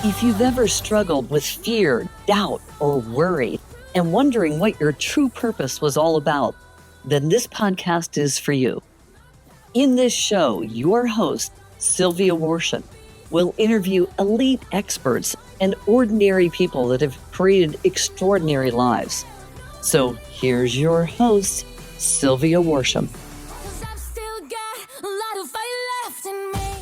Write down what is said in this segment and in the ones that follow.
If you've ever struggled with fear, doubt, or worry, and wondering what your true purpose was all about, then this podcast is for you. In this show, your host, Sylvia Worsham, will interview elite experts and ordinary people that have created extraordinary lives. So here's your host, Sylvia Worsham.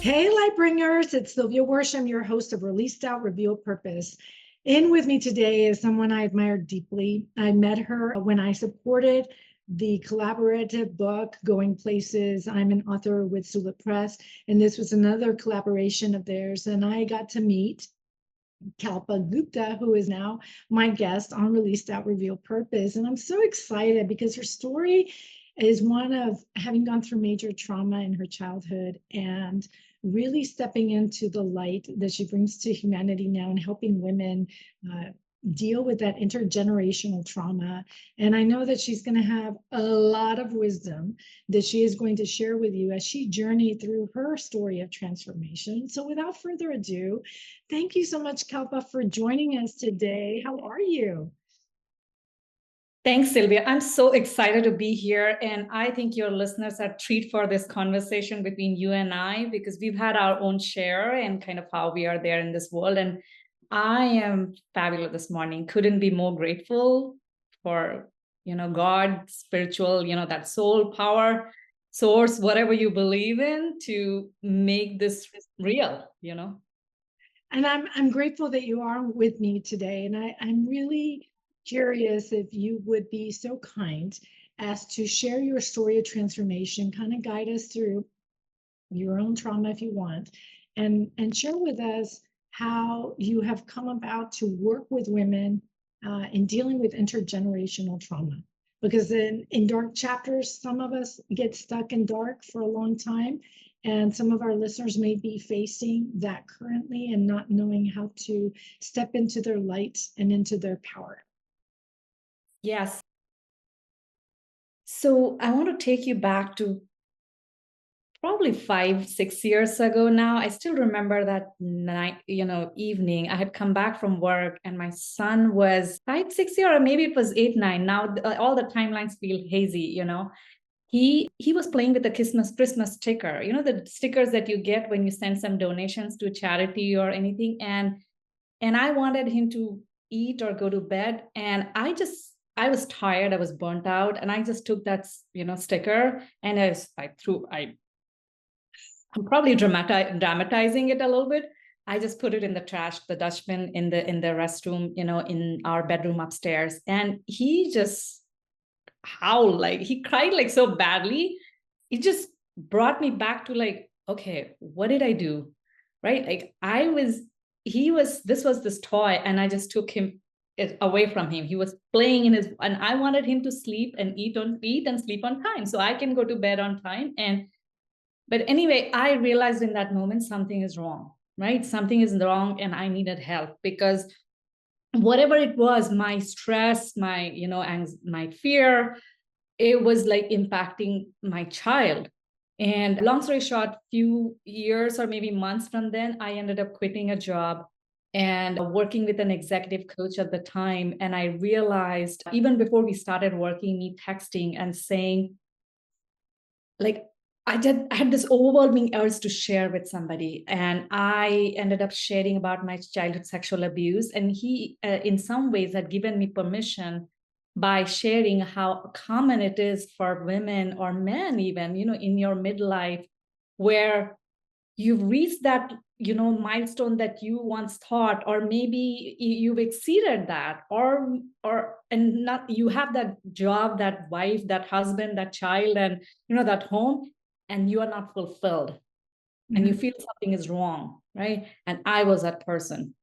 Hey, Lightbringers, it's Sylvia Worsham, your host of Release Doubt, Reveal Purpose. In with me today is someone I admired deeply. I met her when I supported the collaborative book, Going Places. I'm an author with Sula Press, and this was another collaboration of theirs. And I got to meet Kalpa Gupta, who is now my guest on Release Doubt, Reveal Purpose. And I'm so excited because her story is one of having gone through major trauma in her childhood and really stepping into the light that she brings to humanity now and helping women deal with that intergenerational trauma. And I know that she's going to have a lot of wisdom that she is going to share with you as she journeyed through her story of transformation. So without further ado, thank you so much, Kalpa, for joining us today. How are you? Thanks, Sylvia. I'm so excited to be here. And I think your listeners are a treat for this conversation between you and I, because we've had our own share and kind of how we are there in this world. And I am fabulous this morning. Couldn't be more grateful for, God, spiritual, that soul power, source, whatever you believe in, to make this real, And I'm grateful that you are with me today. And I'm really curious if you would be so kind as to share your story of transformation, kind of guide us through your own trauma if you want, and share with us how you have come about to work with women in dealing with intergenerational trauma. Because in dark chapters, some of us get stuck in dark for a long time, and some of our listeners may be facing that currently and not knowing how to step into their light and into their power. Yes. So I want to take you back to probably 5-6 years ago now. I still remember that night, evening. I had come back from work and my son was 5-6 years, or maybe it was 8-9. Now all the timelines feel hazy, He was playing with the Christmas sticker, the stickers that you get when you send some donations to a charity or anything. And I wanted him to eat or go to bed. And I was tired, I was burnt out, and I just took that, sticker, and I'm probably dramatizing it a little bit. I just put it in the trash, the dustbin in the restroom, in our bedroom upstairs. And he just howled, he cried so badly. It just brought me back to okay, what did I do? Right? This was this toy, and I just took him away from him. He was playing and I wanted him to sleep and eat and sleep on time so I can go to bed on time. But anyway, I realized in that moment something is wrong, right? Something is wrong, and I needed help, because whatever it was, my stress, my my fear, it was impacting my child. And long story short, few years or maybe months from then, I ended up quitting a job and working with an executive coach at the time. And I realized, even before we started working, me texting and saying, I had this overwhelming urge to share with somebody. And I ended up sharing about my childhood sexual abuse. And he, in some ways, had given me permission by sharing how common it is for women or men, even, in your midlife, where you've reached that, milestone that you once thought, or maybe you've exceeded that, and not, you have that job, that wife, that husband, that child, and, that home, and you are not fulfilled. Mm-hmm. And you feel something is wrong, right? And I was that person.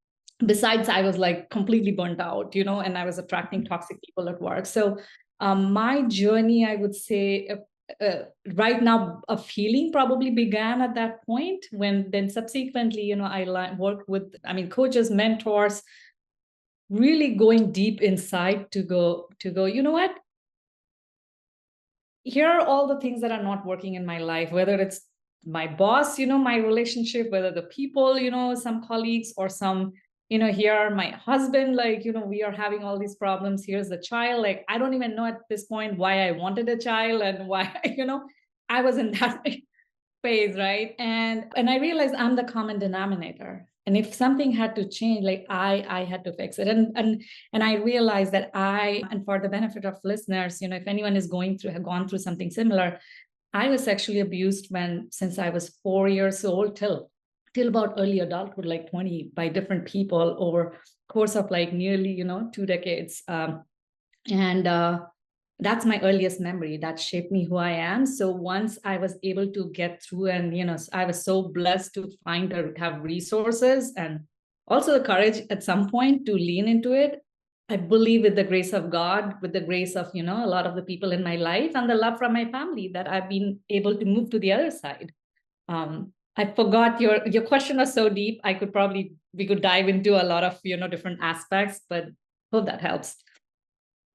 Besides, I was completely burnt out, and I was attracting toxic people at work. So my journey, I would say, right now, a healing probably began at that point, when then subsequently, I worked with, coaches, mentors, really going deep inside to go, you know what? Here are all the things that are not working in my life, whether it's my boss, my relationship, whether the people, some colleagues or some, here, my husband, like, we are having all these problems. Here's the child. Like, I don't even know at this point why I wanted a child and why, I was in that phase, right? And I realized I'm the common denominator. And if something had to change, like I had to fix it. And I realized that and for the benefit of listeners, if anyone is have gone through something similar, I was sexually abused since I was 4 years old till about early adulthood, like 20, by different people over course of like nearly, 2 decades. And that's my earliest memory that shaped me who I am. So once I was able to get through, and I was so blessed to have resources and also the courage at some point to lean into it. I believe with the grace of God, with the grace of a lot of the people in my life and the love from my family, that I've been able to move to the other side. I forgot your question was so deep. We could dive into a lot of different aspects, but hope that helps.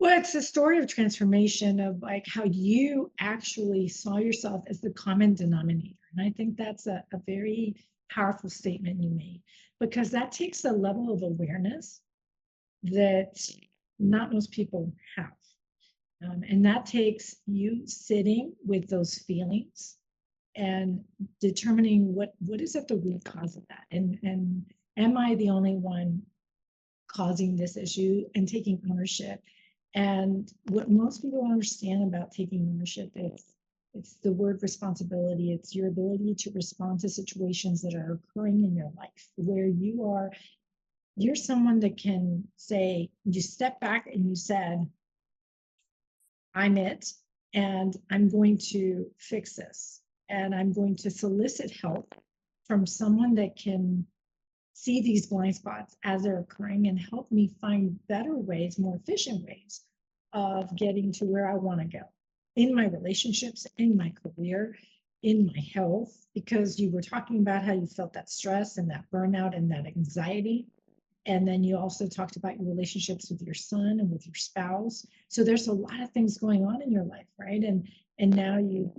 Well, it's a story of transformation of like how you actually saw yourself as the common denominator. And I think that's a very powerful statement you made, because that takes a level of awareness that not most people have. And that takes you sitting with those feelings and determining what is at the root cause of that. And am I the only one causing this issue, and taking ownership? And what most people don't understand about taking ownership is it's the word responsibility. It's your ability to respond to situations that are occurring in your life where you're someone that can say, you step back and you said, I'm it, and I'm going to fix this. And I'm going to solicit help from someone that can see these blind spots as they're occurring and help me find better ways, more efficient ways of getting to where I want to go in my relationships, in my career, in my health, because you were talking about how you felt that stress and that burnout and that anxiety. And then you also talked about your relationships with your son and with your spouse. So there's a lot of things going on in your life, right? And now you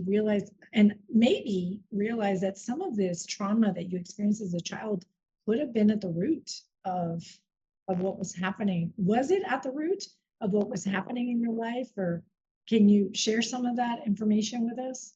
realize, and maybe realize, that some of this trauma that you experienced as a child could have been at the root of what was happening. Was it at the root of what was happening in your life? Or can you share some of that information with us?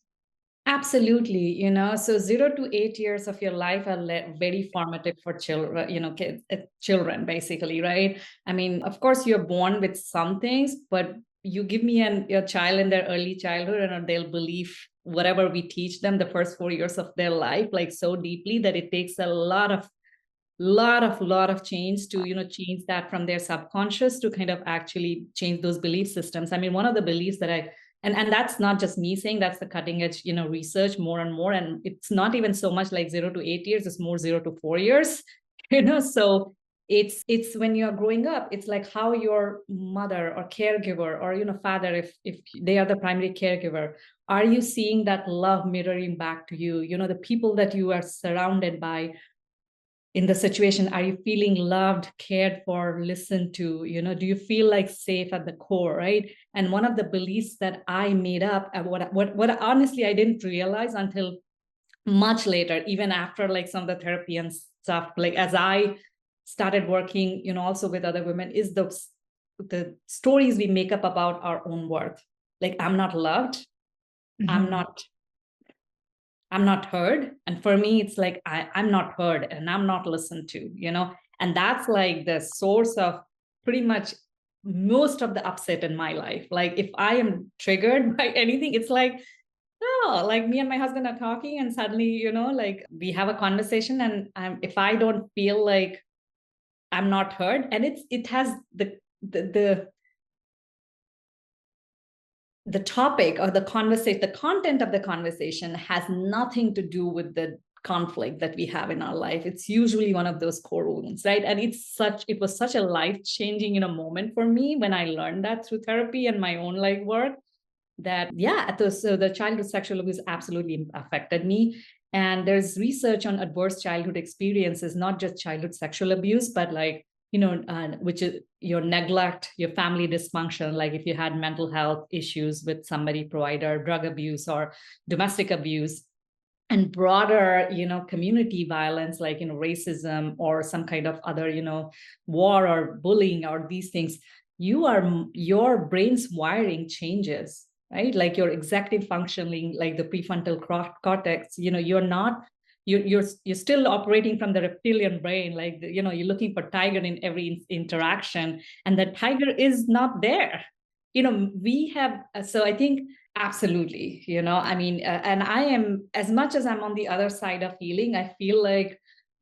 Absolutely. So 0 to 8 years of your life are very formative for children, kids, children, basically, right? I mean, of course, you're born with some things, but you give me a child in their early childhood and they'll believe whatever we teach them the first 4 years of their life, like so deeply that it takes a lot of change to, change that from their subconscious to kind of actually change those belief systems. I mean, one of the beliefs that and that's not just me saying, that's the cutting edge, research more and more. And it's not even so much like 0 to 8 years, it's more 0 to 4 years, so it's when you're growing up, it's like how your mother or caregiver or, father, if they are the primary caregiver, are you seeing that love mirroring back to you? The people that you are surrounded by in the situation, are you feeling loved, cared for, listened to? Do you feel like safe at the core, right? And one of the beliefs that I made up, what honestly I didn't realize until much later, even after like some of the therapy and stuff, like as I started working, also with other women, is the stories we make up about our own worth. Like, I'm not loved, Mm-hmm. I'm not heard. And for me, it's like, I'm not heard and I'm not listened to, and that's like the source of pretty much most of the upset in my life. Like, if I am triggered by anything, it's like, oh, like me and my husband are talking and suddenly, like we have a conversation, and if I don't feel like I'm not heard, and it has the topic or the conversation, the content of the conversation has nothing to do with the conflict that we have in our life. It's usually one of those core wounds, right? And it was such a life-changing, moment for me when I learned that through therapy and my own like work, that so the childhood sexual abuse absolutely affected me. And there's research on adverse childhood experiences, not just childhood sexual abuse, but like which is your neglect, your family dysfunction, like if you had mental health issues with somebody, provider, drug abuse or domestic abuse, and broader, community violence, like, racism or some kind of other, war or bullying or these things, your brain's wiring changes, right? Like your executive functioning, like the prefrontal cortex, you're still operating from the reptilian brain, like, you're looking for tiger in every interaction, and the tiger is not there. We have, so I think absolutely, and I am, as much as I'm on the other side of healing, I feel like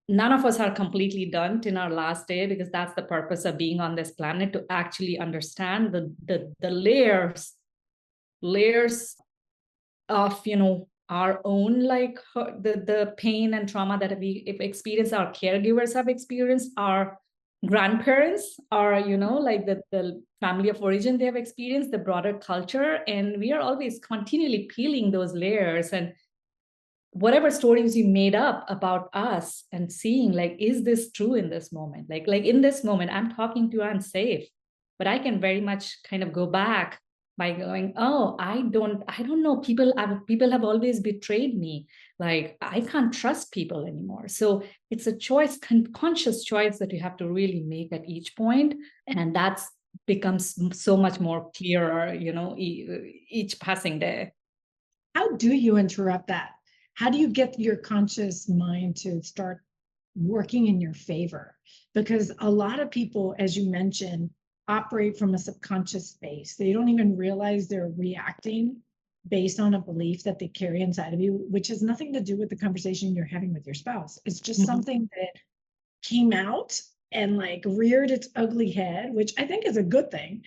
none of us are completely done in our last day, because that's the purpose of being on this planet, to actually understand the layers of, our own, like the pain and trauma that we experience, our caregivers have experienced, our grandparents, are, like the family of origin they have experienced, the broader culture, and we are always continually peeling those layers, and whatever stories you made up about us, and seeing, like, is this true in this moment? Like in this moment, I'm talking to you, I'm safe, but I can very much kind of go back by going, oh, I don't know, people have always betrayed me, like I can't trust people anymore. So it's a choice, conscious choice, that you have to really make at each point, and that's becomes so much more clearer, each passing day. How do you interrupt that? How do you get your conscious mind to start working in your favor? Because a lot of people, as you mentioned, operate from a subconscious space. They don't even realize they're reacting based on a belief that they carry inside of you, which has nothing to do with the conversation you're having with your spouse. It's just something that came out and like reared its ugly head, which I think is a good thing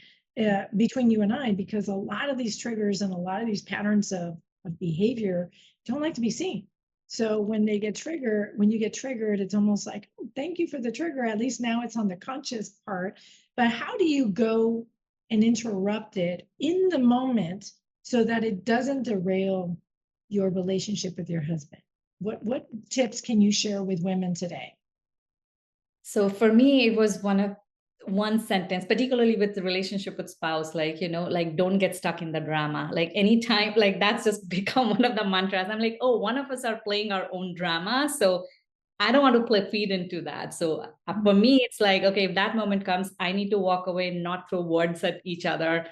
between you and I, because a lot of these triggers and a lot of these patterns of behavior don't like to be seen. So when you get triggered, it's almost like, oh, thank you for the trigger. At least now it's on the conscious part. But how do you go and interrupt it in the moment so that it doesn't derail your relationship with your husband? What tips can you share with women today? So for me, it was one sentence, particularly with the relationship with spouse, like, like, don't get stuck in the drama. Like anytime, like that's just become one of the mantras. I'm like, oh, one of us are playing our own drama. So I don't want to feed into that. So for me, it's like, okay, if that moment comes, I need to walk away, not throw words at each other.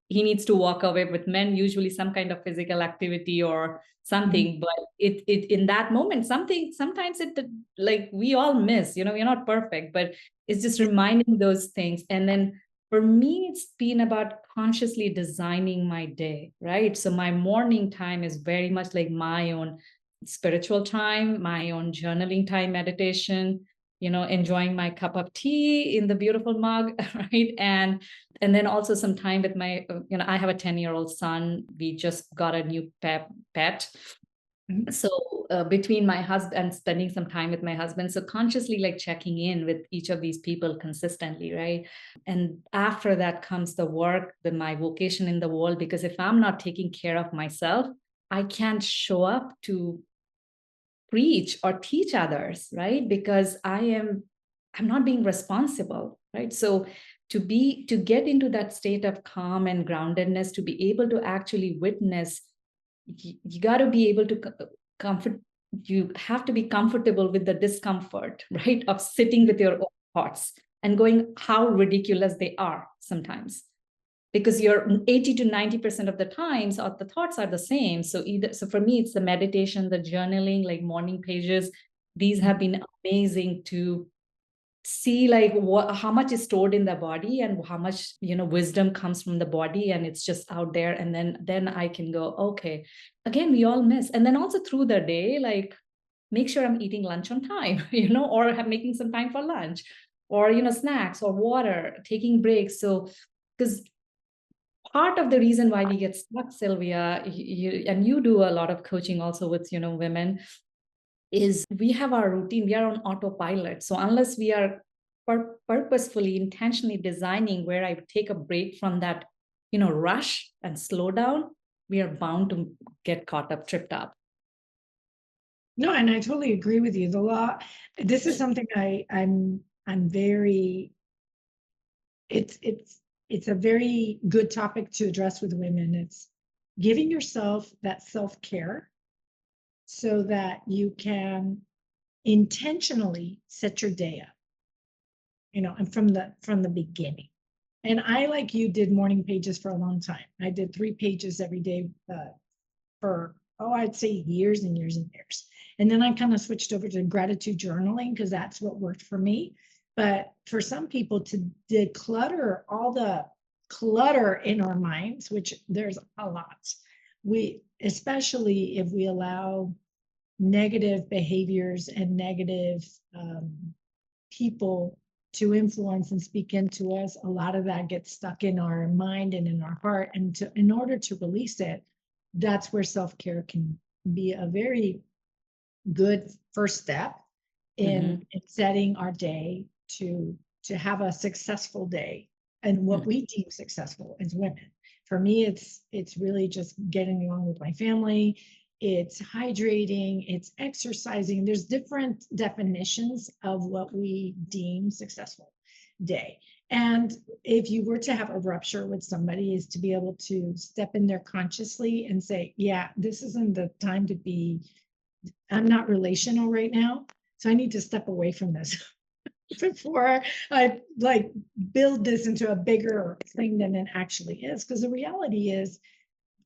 He needs to walk away. With men, usually some kind of physical activity or something, but it in that moment, sometimes it, like, we all miss, we're not perfect, but it's just reminding those things. And then for me, it's been about consciously designing my day, right? So my morning time is very much like my own spiritual time, my own journaling time, meditation, enjoying my cup of tea in the beautiful mug, right? And then also some time with my, I have a 10-year-old son. We just got a new pet. So between my husband and spending some time with my husband, so consciously like checking in with each of these people consistently, right? And after that comes the work, my vocation in the world, because if I'm not taking care of myself, I can't show up to preach or teach others, right? Because I'm not being responsible, right? So to get into that state of calm and groundedness, to be able to actually witness, you got to be able to you have to be comfortable with the discomfort, right? Of sitting with your own thoughts and going, how ridiculous they are sometimes. Because you're 80 to 90% of the times, the thoughts are the same. So for me, it's the meditation, the journaling, like morning pages. These have been amazing to see, like, how much is stored in the body and how much, wisdom comes from the body, and it's just out there. And then I can go, okay, again, we all miss. And then also through the day, like, make sure I'm eating lunch on time, or making some time for lunch, or, snacks or water, taking breaks. So, because part of the reason why we get stuck, Sylvia, and you do a lot of coaching also with, women, is we have our routine, we are on autopilot. So unless we are purposefully, intentionally designing where I take a break from that, rush and slow down, we are bound to get caught up, tripped up. No, and I totally agree with you. This is something I'm I'm very, it's a very good topic to address with women. It's giving yourself that self-care so that you can intentionally set your day up, and from the beginning. And I, like you, did morning pages for a long time. I did 3 pages every day for, I'd say years and years and years. And then I kind of switched over to gratitude journaling because that's what worked for me. But for some people, to declutter all the clutter in our minds, which there's a lot, especially if we allow negative behaviors and negative people to influence and speak into us, a lot of that gets stuck in our mind and in our heart. And in order to release it, that's where self-care can be a very good first step in setting our day to have a successful day, and what we deem successful as women. For me, it's really just getting along with my family. It's hydrating, it's exercising. There's different definitions of what we deem successful day. And if you were to have a rupture with somebody, is to be able to step in there consciously and say, yeah, this isn't the time to be, I'm not relational right now, so I need to step away from this before I build this into a bigger thing than it actually is. Because the reality is,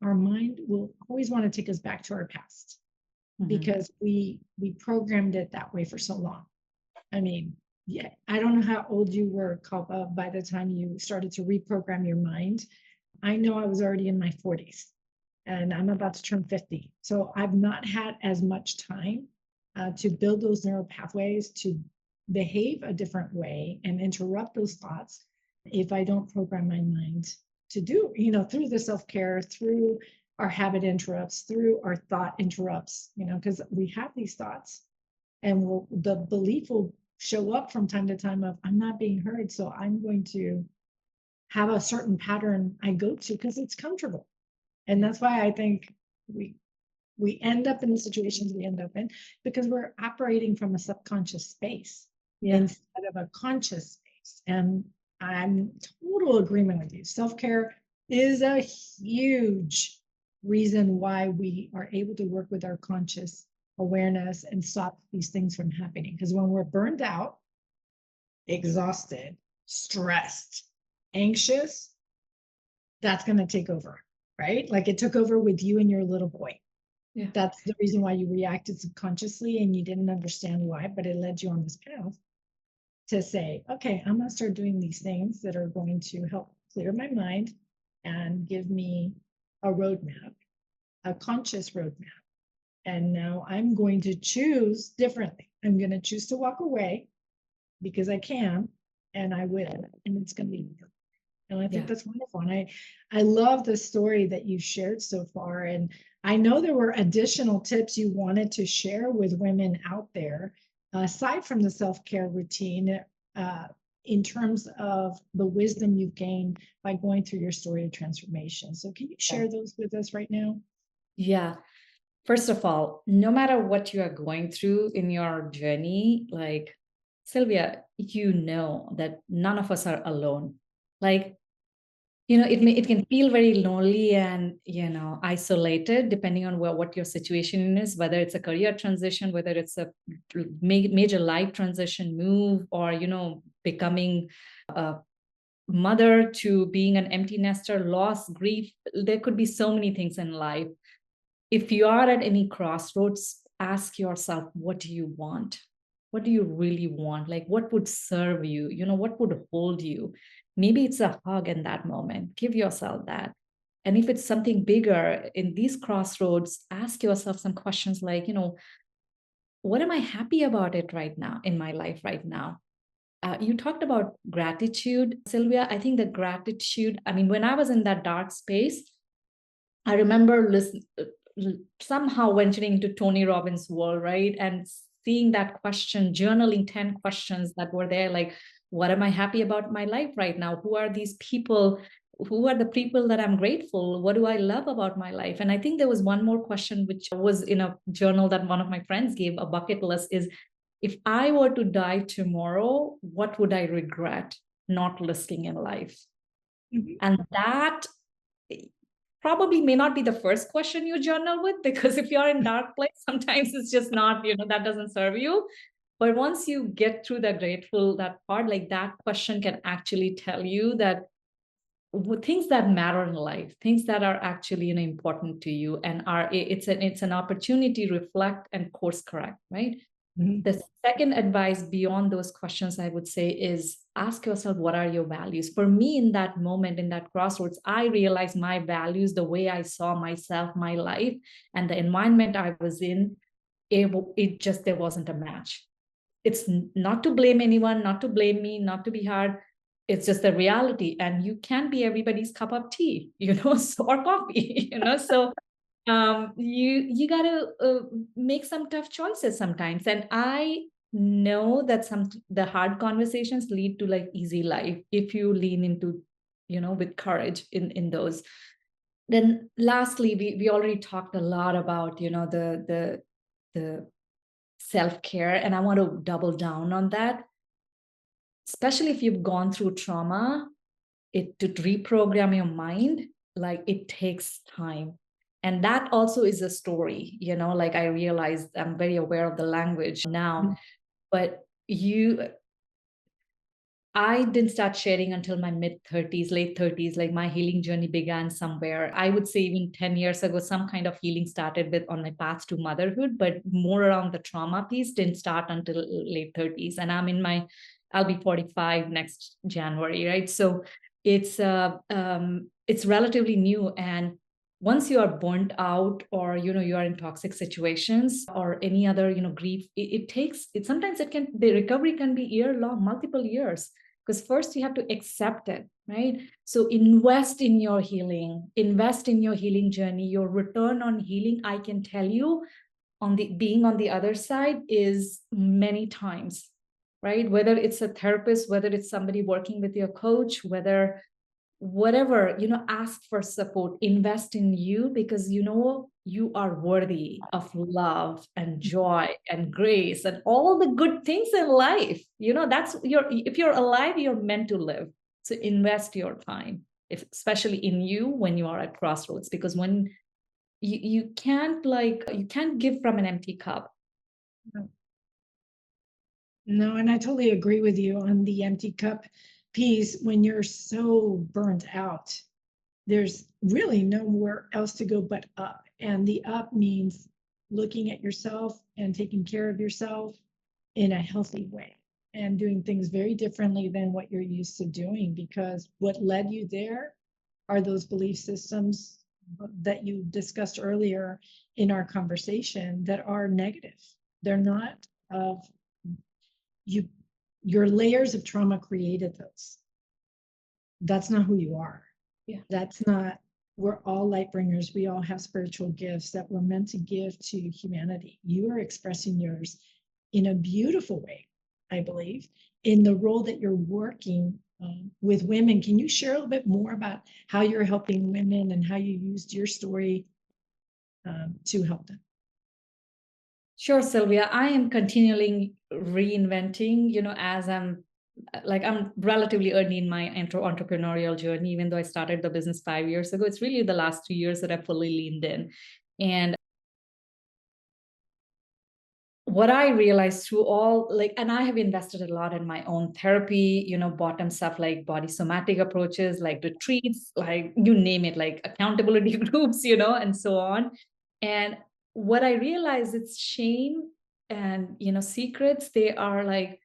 our mind will always want to take us back to our past because we programmed it that way for so long. I mean, yeah, I don't know how old you were, Kalpa, by the time you started to reprogram your mind. I know I was already in my 40s and I'm about to turn 50. So I've not had as much time to build those neural pathways to behave a different way and interrupt those thoughts if I don't program my mind to do, through the self-care, through our habit interrupts, through our thought interrupts, because we have these thoughts and the belief will show up from time to time of, I'm not being heard, so I'm going to have a certain pattern I go to because it's comfortable. And that's why I think we end up in the situations we end up in, because we're operating from a subconscious space instead of a conscious space. And I'm total agreement with you. Self-care is a huge reason why we are able to work with our conscious awareness and stop these things from happening. Because when we're burned out, exhausted, stressed, anxious, that's going to take over, right? Like it took over with you and your little boy. Yeah. That's the reason why you reacted subconsciously and you didn't understand why, but it led you on this path to say, okay, I'm going to start doing these things that are going to help clear my mind and give me a roadmap, a conscious roadmap. And now I'm going to choose differently. I'm going to choose to walk away because I can, and I will, and it's going to be. And I think that's wonderful. And I love the story that you shared so far. And I know there were additional tips you wanted to share with women out there, aside from the self-care routine, in terms of the wisdom you've gained by going through your story of transformation. So can you share those with us right now? Yeah. First of all, no matter what you are going through in your journey, like Sylvia, that none of us are alone. Like, it can feel very lonely and, isolated depending on what your situation is, whether it's a career transition, whether it's a major life transition move, or, becoming a mother to being an empty nester, loss, grief. There could be so many things in life. If you are at any crossroads, ask yourself, what do you want? What do you really want? Like, what would serve you? What would hold you? Maybe it's a hug in that moment. Give yourself that. And if it's something bigger in these crossroads, ask yourself some questions like, what am I happy about it right now in my life right now? You talked about gratitude, Sylvia. I think that gratitude, when I was in that dark space, I remember somehow venturing into Tony Robbins' world, right? And seeing that question, journaling 10 questions that were there, like, what am I happy about my life right now? Who are these people? Who are the people that I'm grateful? What do I love about my life? And I think there was one more question, which was in a journal that one of my friends gave, a bucket list, is if I were to die tomorrow, what would I regret not risking in life? And that probably may not be the first question you journal with, because if you're in dark place, sometimes it's just not, that doesn't serve you. But once you get through that part, like that question can actually tell you that things that matter in life, things that are actually important to you, and it's an opportunity to reflect and course correct, right? The second advice beyond those questions, I would say, is ask yourself, what are your values? For me, in that moment, in that crossroads, I realized my values, the way I saw myself, my life, and the environment I was in, there wasn't a match. It's not to blame anyone, not to blame me, not to be hard. It's just the reality. And you can't be everybody's cup of tea, or coffee, so you got to make some tough choices sometimes. And I know that the hard conversations lead to like easy life if you lean into, with courage in those. Then lastly, we already talked a lot about, the self-care, and I want to double down on that. Especially if you've gone through trauma, to reprogram your mind, like it takes time. And that also is a story, like I realized I'm very aware of the language now, but I didn't start sharing until my mid-30s, late 30s, like my healing journey began somewhere. I would say even 10 years ago, some kind of healing started on my path to motherhood, but more around the trauma piece didn't start until late 30s. And I'll be 45 next January, right? So it's relatively new. And once you are burnt out, or you are in toxic situations, or any other grief, the recovery can be year-long, multiple years, because first you have to accept it, right? So invest in your healing journey. Your return on healing, I can tell you, being on the other side, is many times, right? Whether it's a therapist, whether it's somebody working with your coach, whatever, ask for support, invest in you, because you are worthy of love and joy and grace and all the good things in life. If you're alive, you're meant to live. So invest your time, especially in you, when you are at crossroads, because when you can't give from an empty cup. No, and I totally agree with you on the empty cup piece. When you're so burnt out, there's really nowhere else to go but up. And the up means looking at yourself and taking care of yourself in a healthy way, and doing things very differently than what you're used to doing, because what led you there are those belief systems that you discussed earlier in our conversation that are negative. They're not of you. Your layers of trauma created those. That's not who you are. Yeah. That's not, we're all light bringers. We all have spiritual gifts that we're meant to give to humanity. You are expressing yours in a beautiful way, I believe, in the role that you're working with women. Can you share a little bit more about how you're helping women and how you used your story to help them? Sure, Sylvia. I am continually reinventing, as I'm relatively early in my entrepreneurial journey, even though I started the business 5 years ago. It's really the last 2 years that I fully leaned in. And what I realized through and I have invested a lot in my own therapy, bottom stuff like body somatic approaches, like retreats, like you name it, like accountability groups, and so on. And what I realized, it's shame and, secrets. They are like,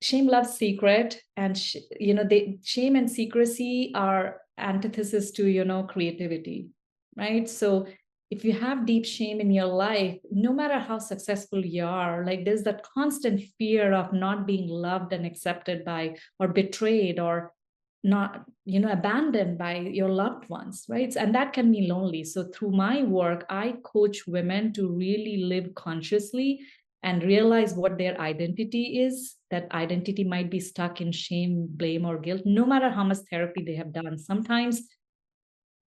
shame loves secret, and shame and secrecy are antithesis to creativity, right? So if you have deep shame in your life, no matter how successful you are, like there's that constant fear of not being loved and accepted by, or betrayed, or not abandoned by your loved ones, right? And that can be lonely. So through my work, I coach women to really live consciously and realize what their identity is. That identity might be stuck in shame, blame, or guilt, no matter how much therapy they have done. Sometimes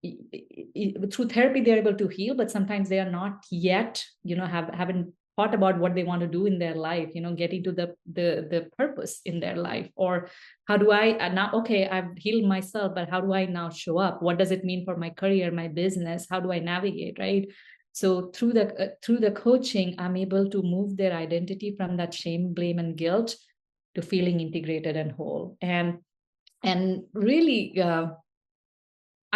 through therapy, they're able to heal, but sometimes they are not yet, haven't thought about what they want to do in their life, getting to the purpose in their life. Or how do I now, okay, I've healed myself, but how do I now show up? What does it mean for my career, my business? How do I navigate, right? So through the coaching, I'm able to move their identity from that shame, blame, and guilt to feeling integrated and whole. And really,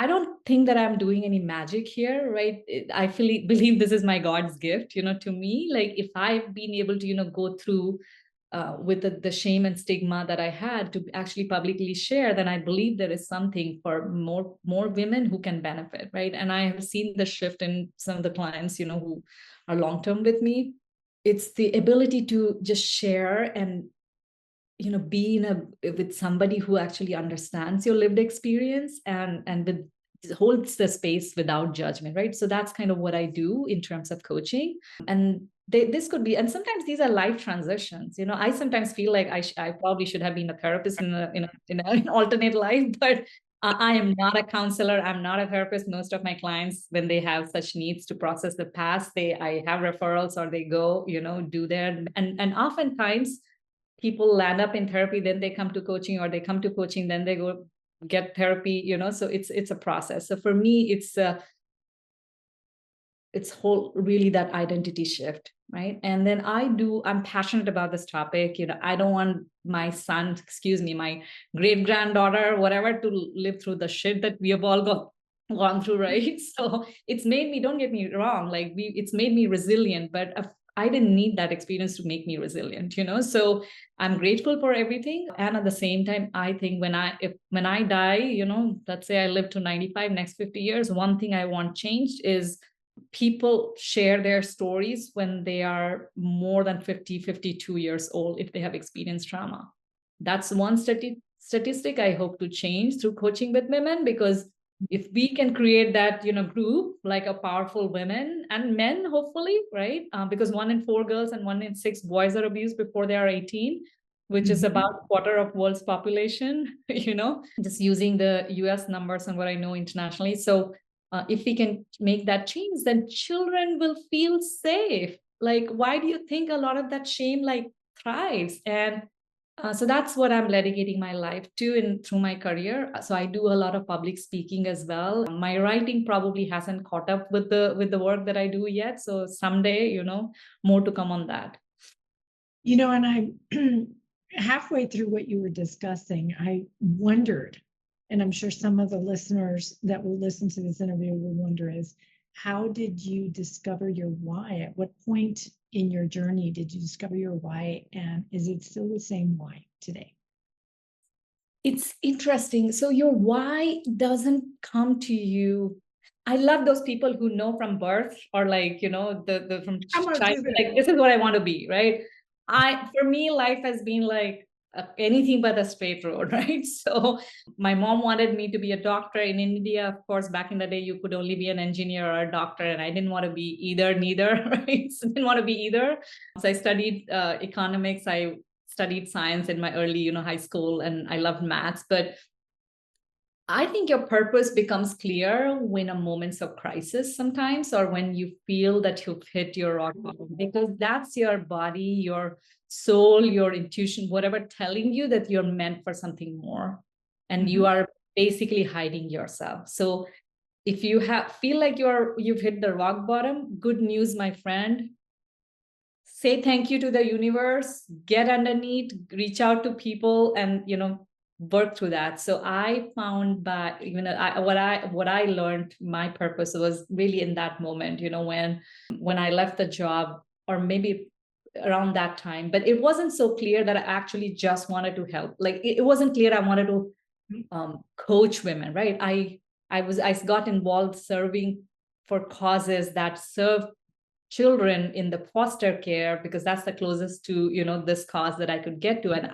I don't think that I'm doing any magic here, right? I believe this is my God's gift, to me. Like if I've been able to, go through with the shame and stigma that I had to actually publicly share, then I believe there is something for more women who can benefit, right? And I have seen the shift in some of the clients, who are long-term with me. It's the ability to just share and be with somebody who actually understands your lived experience and holds the space without judgment, right? So that's kind of what I do in terms of coaching. And this could be, and sometimes these are life transitions. I sometimes feel like I probably should have been a therapist in an alternate life, but I am not a counselor. I'm not a therapist. Most of my clients, when they have such needs to process the past, I have referrals or they go, do their, and oftentimes people land up in therapy, then they come to coaching, or they come to coaching, then they go get therapy, so it's a process. So for me, it's whole really that identity shift, right? And then I'm passionate about this topic. I don't want my son, my great granddaughter, whatever, to live through the shit that we have all gone through, right? So it's made me, don't get me wrong, like it's made me resilient, but I didn't need that experience to make me resilient, so I'm grateful for everything. And at the same time, I think when I die, let's say I live to 95, next 50 years, one thing I want changed is people share their stories when they are more than 50, 52 years old, if they have experienced trauma. That's one statistic I hope to change through coaching with women, because if we can create that, group, like a powerful women and men, hopefully, right? Because 1 in 4 girls and 1 in 6 boys are abused before they are 18, which is about a quarter of world's population, just using the US numbers and what I know internationally. So if we can make that change, then children will feel safe. Like, why do you think a lot of that shame thrives? And so that's what I'm dedicating my life to through my career. So I do a lot of public speaking as well. My writing probably hasn't caught up with the work that I do yet. So someday, more to come on that. And I'm halfway through what you were discussing, I wondered, and I'm sure some of the listeners that will listen to this interview will wonder, is how did you discover your why? At what point in your journey did you discover your why? And is it still the same why today? It's interesting. So your why doesn't come to you. I love those people who know from birth, or from childhood, like, this is what I want to be, right? For me, life has been like anything but a straight road, right? So my mom wanted me to be a doctor. In India, of course, back in the day, you could only be an engineer or a doctor, and I didn't want to be neither, right? So I didn't want to be either. So I studied economics. I studied science in my early, high school, and I loved maths. But I think your purpose becomes clear when a moments of crisis sometimes, or when you feel that you've hit your rock bottom, because that's your body, your soul, your intuition, whatever, telling you that you're meant for something more, and you are basically hiding yourself. So if you feel like you've hit the rock bottom, good news, my friend. Say thank you to the universe, get underneath, reach out to people, and work through that. So I found what I learned, my purpose was really in that moment, when I left the job, or maybe around that time. But it wasn't so clear that I actually just wanted to help. Like, it wasn't clear I wanted to coach women, right? I got involved serving for causes that serve children in the foster care, because that's the closest to this cause that I could get to. And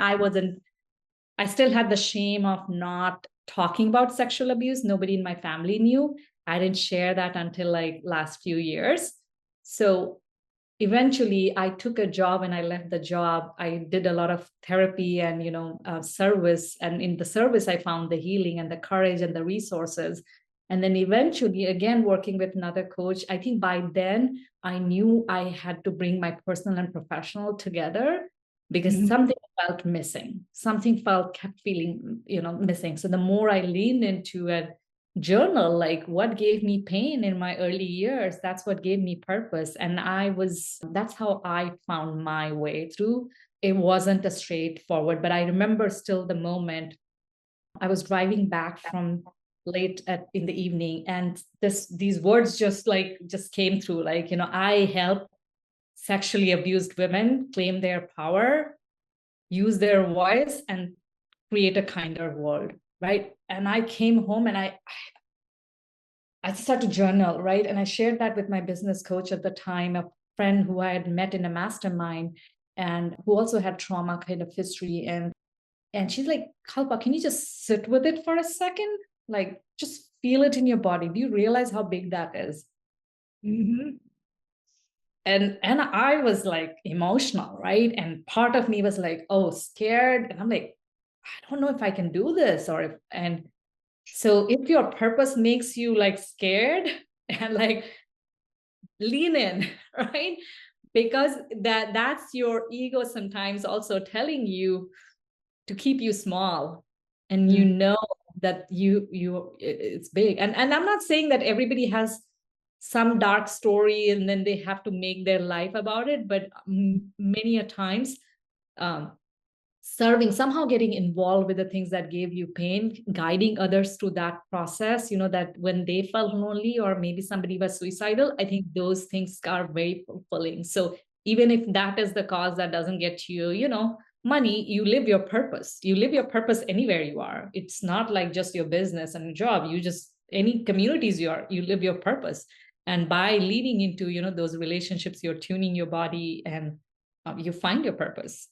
I still had the shame of not talking about sexual abuse. Nobody in my family knew. I didn't share that until last few years. So eventually I took a job, and I left the job. I did a lot of therapy and service, and in the service I found the healing and the courage and the resources. And then eventually, again, working with another coach, I think by then I knew I had to bring my personal and professional together because something felt missing. Something kept feeling, missing. So the more I leaned into a journal, like what gave me pain in my early years, that's what gave me purpose. And that's how I found my way through. It wasn't a straightforward, but I remember still the moment I was driving back from late in the evening, and these words just came through, like, I help sexually abused women claim their power, use their voice, and create a kinder world, right? And I came home and I started to journal, right? And I shared that with my business coach at the time, a friend who I had met in a mastermind and who also had trauma kind of history. And she's like, Kalpa, can you just sit with it for a second? Like, just feel it in your body. Do you realize how big that is? And I was like emotional, right? And part of me was like, oh, scared. And I'm like, I don't know if I can do this so if your purpose makes you like scared and like lean in, right? Because that's your ego sometimes also telling you to keep you small, and that it's big. And I'm not saying that everybody has some dark story and then they have to make their life about it, but many a times somehow getting involved with the things that gave you pain, guiding others through that process, that when they felt lonely or maybe somebody was suicidal, I think those things are very fulfilling. So even if that is the cause that doesn't get you, money, you live your purpose. You live your purpose anywhere you are. It's not like just your business and job. Any communities you live your purpose. And by leading into, those relationships, you're tuning your body and you find your purpose.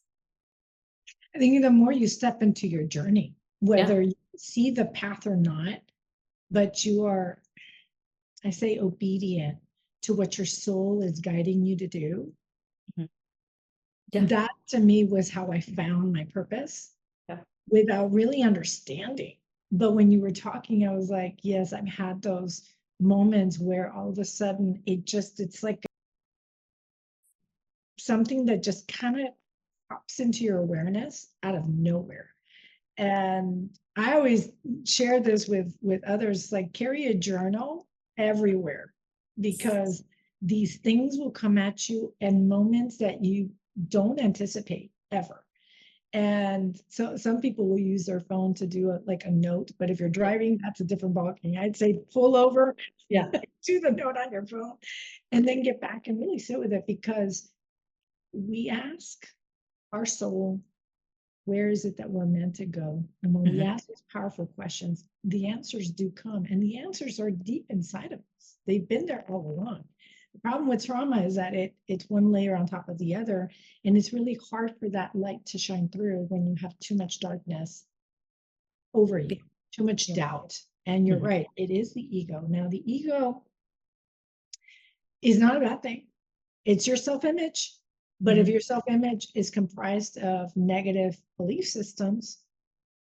I think the more you step into your journey, whether you see the path or not, but you are, I say, obedient to what your soul is guiding you to do. That to me was how I found my purpose without really understanding. But when you were talking, I was like, yes, I've had those moments where all of a sudden it's like something that just kind of pops into your awareness out of nowhere. And I always share this with others, like carry a journal everywhere, because these things will come at you in moments that you don't anticipate ever. And so some people will use their phone to do a note, but if you're driving, that's a different ballgame. I'd say pull over, do the note on your phone, and then get back and really sit with it, because we ask our soul, where is it that we're meant to go? And when we ask these powerful questions, the answers do come, and the answers are deep inside of us. They've been there all along. The problem with trauma is that it's one layer on top of the other, and it's really hard for that light to shine through when you have too much darkness over you, too much doubt. And you're right, it is the ego. Now, the ego is not a bad thing. It's your self-image. But if your self-image is comprised of negative belief systems,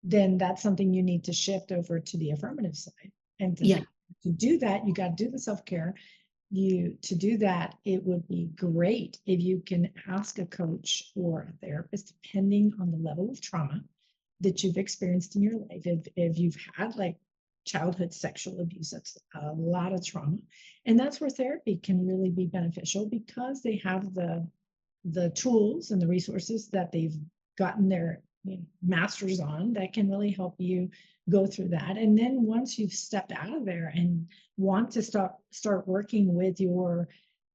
then that's something you need to shift over to the affirmative side. And to do that, you got to do the self-care. To do that, it would be great if you can ask a coach or a therapist, depending on the level of trauma that you've experienced in your life. If you've had like childhood sexual abuse, that's a lot of trauma. And that's where therapy can really be beneficial, because they have the tools and the resources that they've gotten their masters on that can really help you go through that. And then once you've stepped out of there and want to start working with your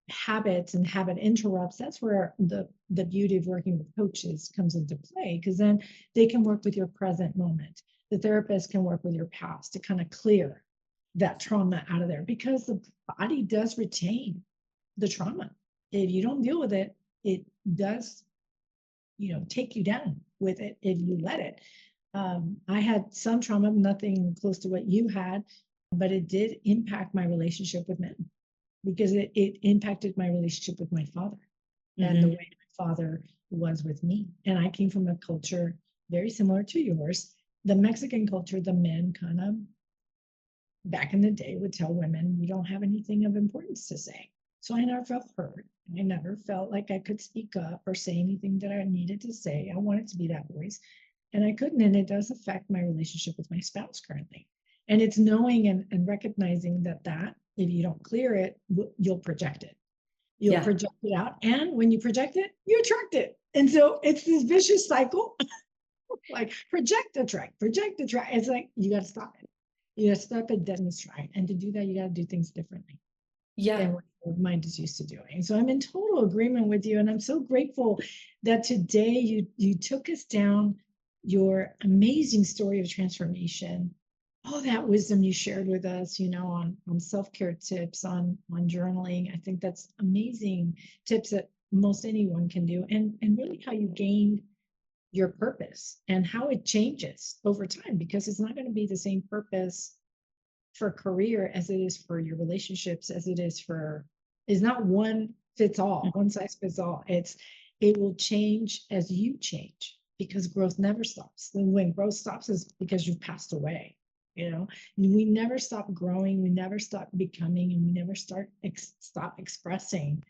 habits and habit interrupts, that's where the beauty of working with coaches comes into play, because then they can work with your present moment. The therapist can work with your past to kind of clear that trauma out of there, because the body does retain the trauma. If you don't deal with it, it does, take you down with it if you let it. I had some trauma, nothing close to what you had, but it did impact my relationship with men, because it impacted my relationship with my father and the way my father was with me. And I came from a culture very similar to yours. The Mexican culture, the men kind of back in the day would tell women, you don't have anything of importance to say. So I never felt heard. I never felt like I could speak up or say anything that I needed to say. I wanted to be that voice, and I couldn't. And it does affect my relationship with my spouse currently. And it's knowing and recognizing that if you don't clear it, you'll project it. You'll project it out. And when you project it, you attract it. And so it's this vicious cycle. Like project, attract. It's like, you got to stop it. You got to stop it dead in its tracks. And to do that, you got to do things differently. Than what your mind is used to doing. So I'm in total agreement with you. And I'm so grateful that today you took us down your amazing story of transformation. All that wisdom you shared with us, on self-care tips, on journaling. I think that's amazing tips that most anyone can do. And really how you gained your purpose and how it changes over time, because it's not going to be the same purpose for career as it is for your relationships, as it is not one fits all, one size fits all. It will change as you change, because growth never stops. And when growth stops is because you've passed away. We never stop growing, we never stop becoming, and we never stop expressing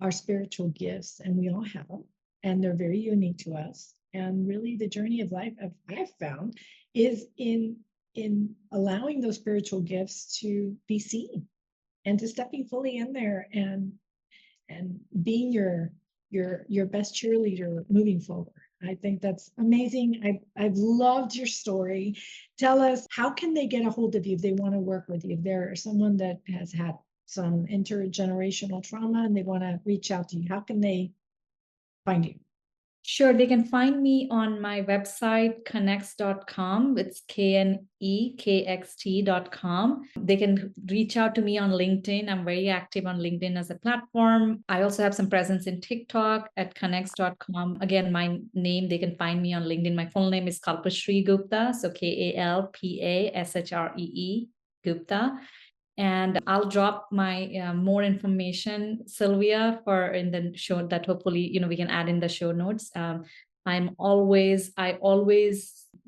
our spiritual gifts, and we all have them, and they're very unique to us. And really the journey of life I've found is in allowing those spiritual gifts to be seen, and to stepping fully in there and being your best cheerleader moving forward. I think that's amazing. I've loved your story. Tell us, how can they get a hold of you if they want to work with you? If they're someone that has had some intergenerational trauma and they want to reach out to you, how can they find you? Sure, they can find me on my website, knext.com. It's KNEKXT.com. They can reach out to me on LinkedIn. I'm very active on LinkedIn as a platform. I also have some presence in TikTok at knext.com. Again, my name, they can find me on LinkedIn. My full name is Kalpashree Gupta. So KALPASHREE Gupta. And I'll drop my more information, Sylvia, in the show that hopefully, we can add in the show notes. I always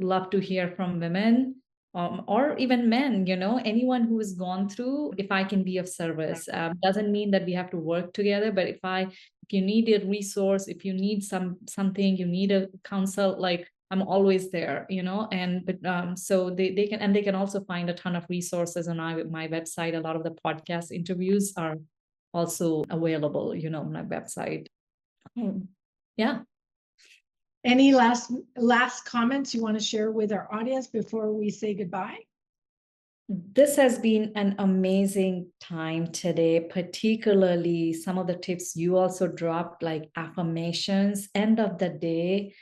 love to hear from women or even men, anyone who has gone through, if I can be of service. Doesn't mean that we have to work together, but if you need a resource, if you need something, you need a counsel, like I'm always there, so they can also find a ton of resources on my website. A lot of the podcast interviews are also available, on my website. Yeah. Any last comments you want to share with our audience before we say goodbye? This has been an amazing time today, particularly some of the tips you also dropped, like affirmations. End of the day,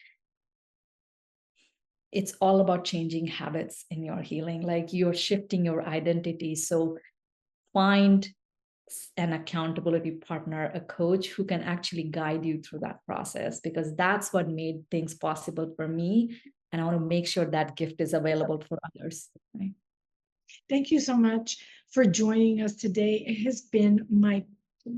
it's all about changing habits in your healing, like you're shifting your identity. So find an accountability partner, a coach who can actually guide you through that process, because that's what made things possible for me. And I want to make sure that gift is available for others. Right? Thank you so much for joining us today. It has been my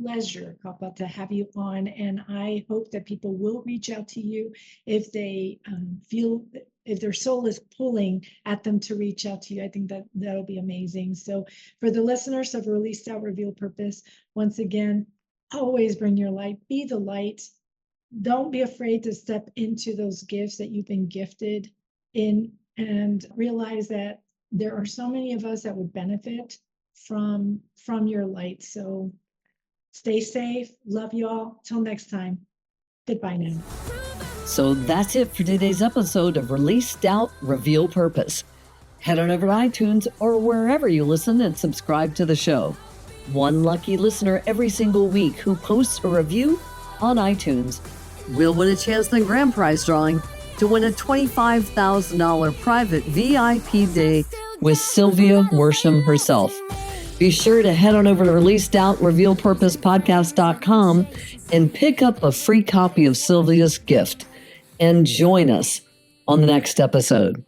pleasure, Kalpa, to have you on. And I hope that people will reach out to you if they feel, if their soul is pulling at them to reach out to you. I think that'll be amazing. So for the listeners of Released Out, Reveal Purpose, once again, always bring your light, be the light. Don't be afraid to step into those gifts that you've been gifted in, and realize that there are so many of us that would benefit from your light. So stay safe. Love you all. Till next time. Goodbye now. So that's it for today's episode of Released Out, Reveal Purpose. Head on over to iTunes or wherever you listen and subscribe to the show. One lucky listener every single week who posts a review on iTunes will win a chance in the grand prize drawing to win a $25,000 private VIP day with Sylvia Worsham herself. Be sure to head on over to releasedoutrevealpurposepodcast.com and pick up a free copy of Sylvia's gift and join us on the next episode.